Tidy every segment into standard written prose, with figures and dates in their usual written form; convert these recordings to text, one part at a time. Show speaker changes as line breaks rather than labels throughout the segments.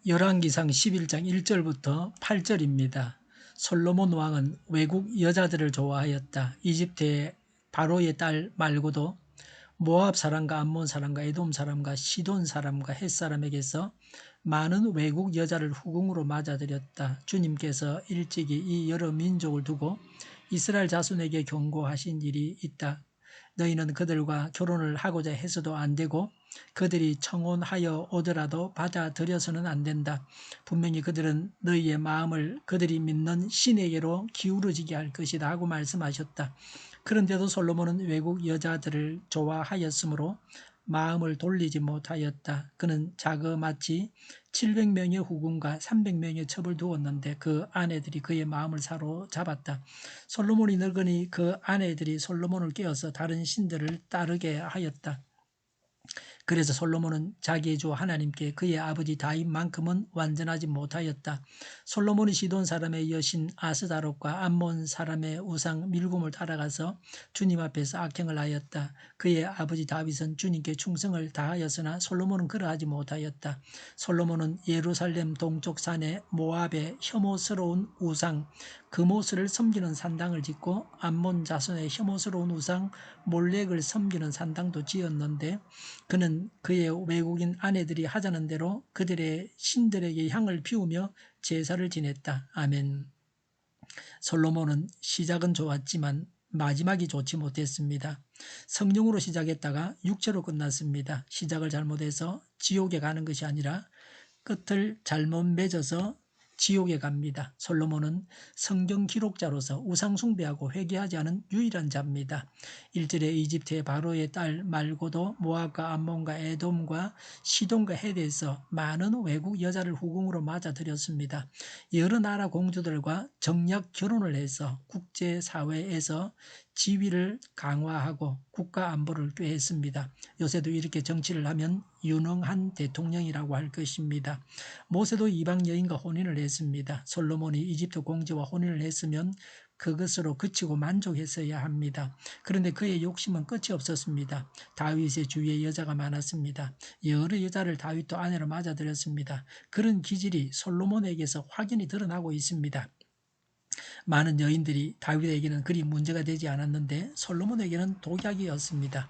열왕기상 11장 1절부터 8절입니다. 솔로몬 왕은 외국 여자들을 좋아하였다. 이집트의 바로의 딸 말고도 모압 사람과 암몬 사람과 에돔 사람과 시돈 사람과 헷 사람에게서 많은 외국 여자를 후궁으로 맞아들였다. 주님께서 일찍이 이 여러 민족을 두고 이스라엘 자손에게 경고하신 일이 있다. 너희는 그들과 결혼을 하고자 해서도 안 되고 그들이 청혼하여 오더라도 받아들여서는 안 된다. 분명히 그들은 너희의 마음을 그들이 믿는 신에게로 기울어지게 할 것이다 하고 말씀하셨다. 그런데도 솔로몬은 외국 여자들을 좋아하였으므로 마음을 돌리지 못하였다. 그는 자그마치 700명의 후궁과 300명의 첩을 두었는데 그 아내들이 그의 마음을 사로잡았다. 솔로몬이 늙으니 그 아내들이 솔로몬을 깨어서 다른 신들을 따르게 하였다. 그래서 솔로몬은 자기의 주 하나님께 그의 아버지 다윗만큼은 완전하지 못하였다. 솔로몬이 시돈 사람의 여신 아스다롯과 암몬 사람의 우상 밀곰을 따라가서 주님 앞에서 악행을 하였다. 그의 아버지 다윗은 주님께 충성을 다하였으나 솔로몬은 그러하지 못하였다. 솔로몬은 예루살렘 동쪽 산에 모압의 혐오스러운 우상 그모스를 섬기는 산당을 짓고 암몬 자손의 혐오스러운 우상 몰렉을 섬기는 산당도 지었는데 그는 그의 외국인 아내들이 하자는 대로 그들의 신들에게 향을 피우며 제사를 지냈다. 아멘. 솔로몬은 시작은 좋았지만 마지막이 좋지 못했습니다. 성령으로 시작했다가 육체로 끝났습니다. 시작을 잘못해서 지옥에 가는 것이 아니라 끝을 잘못 맺어서 지옥에 갑니다. 솔로몬은 성경 기록자로서 우상 숭배하고 회개하지 않은 유일한 자입니다. 1절에 이집트의 바로의 딸 말고도 모압과 암몬과 에돔과 시돈과 헷에서 많은 외국 여자를 후궁으로 맞아들였습니다. 여러 나라 공주들과 정략 결혼을 해서 국제사회에서 지위를 강화하고 국가 안보를 꾀했습니다. 요새도 이렇게 정치를 하면 유능한 대통령이라고 할 것입니다. 모세도 이방 여인과 혼인을 했습니다. 솔로몬이 이집트 공주와 혼인을 했으면 그것으로 그치고 만족했어야 합니다. 그런데 그의 욕심은 끝이 없었습니다. 다윗의 주위에 여자가 많았습니다. 여러 여자를 다윗도 아내로 맞아들였습니다. 그런 기질이 솔로몬에게서 확연히 드러나고 있습니다. 많은 여인들이 다윗에게는 그리 문제가 되지 않았는데 솔로몬에게는 독약이었습니다.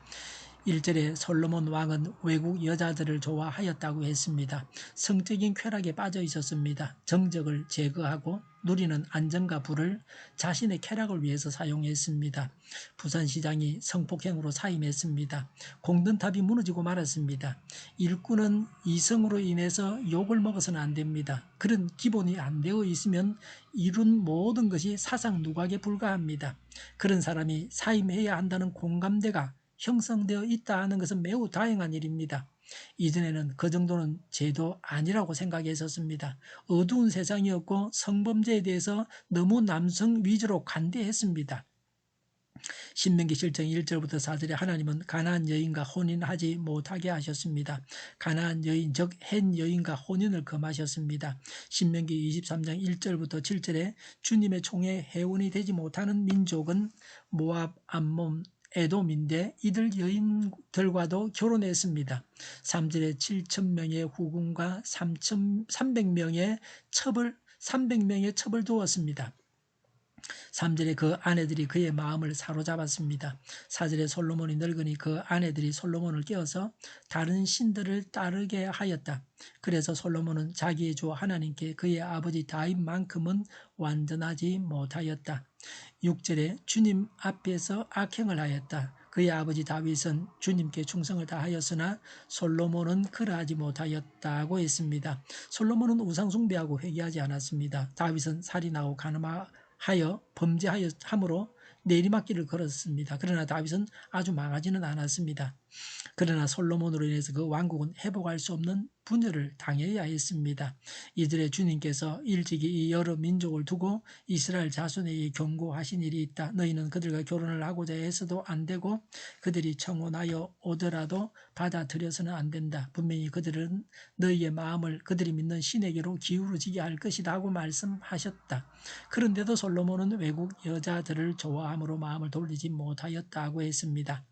1절에 솔로몬 왕은 외국 여자들을 좋아하였다고 했습니다. 성적인 쾌락에 빠져 있었습니다. 정적을 제거하고 누리는 안정과 부를 자신의 쾌락을 위해서 사용했습니다. 부산시장이 성폭행으로 사임했습니다. 공든탑이 무너지고 말았습니다. 일꾼은 이성으로 인해서 욕을 먹어서는 안 됩니다. 그런 기본이 안 되어 있으면 이룬 모든 것이 사상 누각에 불과합니다. 그런 사람이 사임해야 한다는 공감대가 형성되어 있다 하는 것은 매우 다행한 일입니다. 이전에는 그 정도는 죄도 아니라고 생각했었습니다. 어두운 세상이었고 성범죄에 대해서 너무 남성 위주로 관대했습니다. 신명기 7장 1절부터 4절에 하나님은 가나안 여인과 혼인하지 못하게 하셨습니다. 가나안 여인 즉 헷 여인과 혼인을 금하셨습니다. 신명기 23장 1절부터 7절에 주님의 총에 회원이 되지 못하는 민족은 모압, 암몬, 에돔인데 이들 여인들과도 결혼했습니다. 3절에 7,000명의 후궁과 300명의 첩을 두었습니다. 3절에 그 아내들이 그의 마음을 사로잡았습니다. 4절에 솔로몬이 늙으니 그 아내들이 솔로몬을 깨어서 다른 신들을 따르게 하였다. 그래서 솔로몬은 자기의 주 하나님께 그의 아버지 다윗만큼은 완전하지 못하였다. 6절에 주님 앞에서 악행을 하였다. 그의 아버지 다윗은 주님께 충성을 다하였으나 솔로몬은 그러하지 못하였다고 했습니다. 솔로몬은 우상 숭배하고 회개하지 않았습니다. 다윗은 살인하고 가늠하여 범죄하였으므로 내리막길을 걸었습니다. 그러나 다윗은 아주 망하지는 않았습니다. 그러나 솔로몬으로 인해서 그 왕국은 회복할 수 없는 분열을 당해야 했습니다. 이들의 주님께서 일찍이 이 여러 민족을 두고 이스라엘 자손에게 경고하신 일이 있다. 너희는 그들과 결혼을 하고자 해서도 안 되고 그들이 청혼하여 오더라도 받아들여서는 안 된다. 분명히 그들은 너희의 마음을 그들이 믿는 신에게로 기울어지게 할 것이다 하고 말씀하셨다. 그런데도 솔로몬은 외국 여자들을 좋아함으로 마음을 돌리지 못하였다고 했습니다.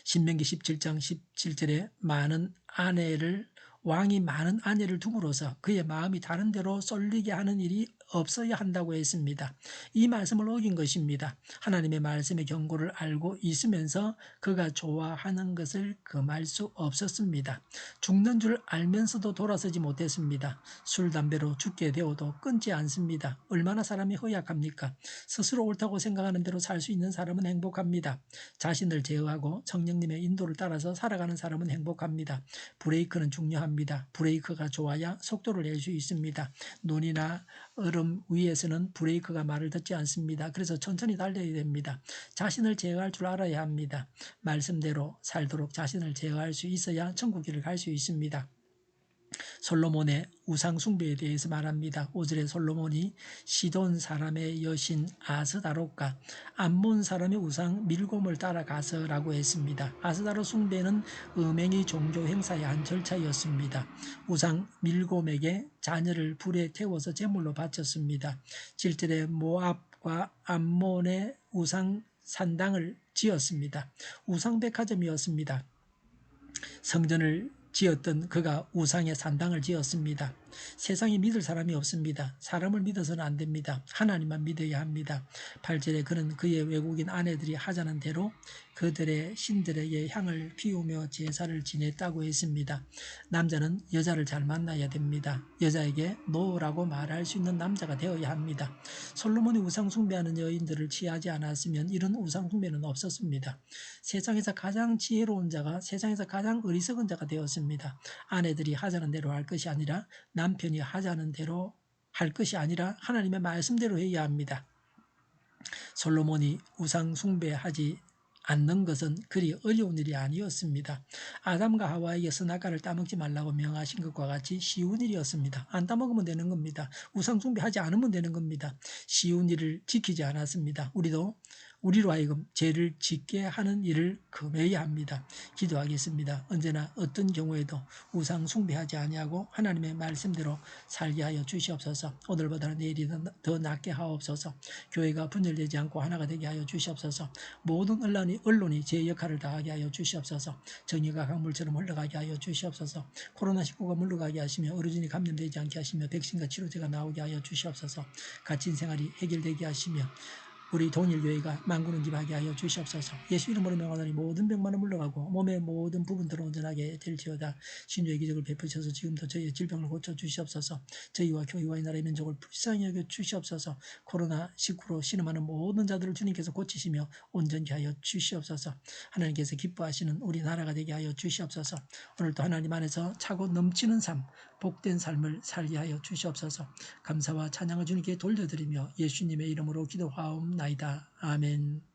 신명기 17장 17절에 많은 아내를 왕이 많은 아내를 둠으로써 그의 마음이 다른 데로 쏠리게 하는 일이 없어야 한다고 했습니다. 이 말씀을 어긴 것입니다. 하나님의 말씀의 경고를 알고 있으면서 그가 좋아하는 것을 금할 수 없었습니다. 죽는 줄 알면서도 돌아서지 못했습니다. 술, 담배로 죽게 되어도 끊지 않습니다. 얼마나 사람이 허약합니까? 스스로 옳다고 생각하는 대로 살 수 있는 사람은 행복합니다. 자신을 제어하고 성령님의 인도를 따라서 살아가는 사람은 행복합니다. 브레이크는 중요합니다. 브레이크가 좋아야 속도를 낼 수 있습니다. 눈이나 얼음 위에서는 브레이크가 말을 듣지 않습니다. 그래서 천천히 달려야 됩니다. 자신을 제어할 줄 알아야 합니다. 말씀대로 살도록 자신을 제어할 수 있어야 천국길을 갈 수 있습니다. 솔로몬의 우상 숭배에 대해서 말합니다. 5절에 솔로몬이 시돈 사람의 여신 아스다롯과 암몬 사람의 우상 밀곰을 따라가서라고 했습니다. 아스다롯 숭배는 음행의 종교 행사의 한 절차였습니다. 우상 밀곰에게 자녀를 불에 태워서 제물로 바쳤습니다. 7절에 모압과 암몬의 우상 산당을 지었습니다. 우상백화점이었습니다. 성전을 지었던 그가 우상의 산당을 지었습니다. 세상에 믿을 사람이 없습니다. 사람을 믿어서는 안 됩니다. 하나님만 믿어야 합니다. 8절에 그는 그의 외국인 아내들이 하자는 대로 그들의 신들에게 향을 피우며 제사를 지냈다고 했습니다. 남자는 여자를 잘 만나야 됩니다. 여자에게 노라고 말할 수 있는 남자가 되어야 합니다. 솔로몬이 우상 숭배하는 여인들을 취하지 않았으면 이런 우상 숭배는 없었습니다. 세상에서 가장 지혜로운 자가 세상에서 가장 어리석은 자가 되었습니다. 아내들이 하자는 대로 할 것이 아니라 남편이 하자는 대로 할 것이 아니라 하나님의 말씀대로 해야 합니다. 솔로몬이 우상 숭배하지 않는 것은 그리 어려운 일이 아니었습니다. 아담과 하와에게 선악과를 따먹지 말라고 명하신 것과 같이 쉬운 일이었습니다. 안 따먹으면 되는 겁니다. 우상 숭배하지 않으면 되는 겁니다. 쉬운 일을 지키지 않았습니다. 우리로 하여금 죄를 짓게 하는 일을 금해야 합니다. 기도하겠습니다. 언제나 어떤 경우에도 우상 숭배하지 아니하고 하나님의 말씀대로 살게 하여 주시옵소서. 오늘보다는 내일이 더 낫게 하옵소서. 교회가 분열되지 않고 하나가 되게 하여 주시옵소서. 모든 언론이 제 역할을 다하게 하여 주시옵소서. 정의가 강물처럼 흘러가게 하여 주시옵소서. 코로나19가 물러가게 하시며 어르신이 감염되지 않게 하시며 백신과 치료제가 나오게 하여 주시옵소서. 갇힌 생활이 해결되게 하시며 우리 동일교회가 만군을 기하게 하여 주시옵소서. 예수 이름으로 명하노니 모든 병만은 물러가고 몸의 모든 부분들은 온전하게 될지어다. 신유의 기적을 베푸셔서 지금도 저희의 질병을 고쳐 주시옵소서. 저희와 교회와 이 나라의 민족을 불쌍히 여겨 주시옵소서. 코로나19로 신음하는 모든 자들을 주님께서 고치시며 온전케 하여 주시옵소서. 하나님께서 기뻐하시는 우리 나라가 되게 하여 주시옵소서. 오늘도 하나님 안에서 차고 넘치는 삶, 복된 삶을 살게 하여 주시옵소서. 감사와 찬양을 주님께 돌려드리며 예수님의 이름으로 기도하옵나이다. 아멘.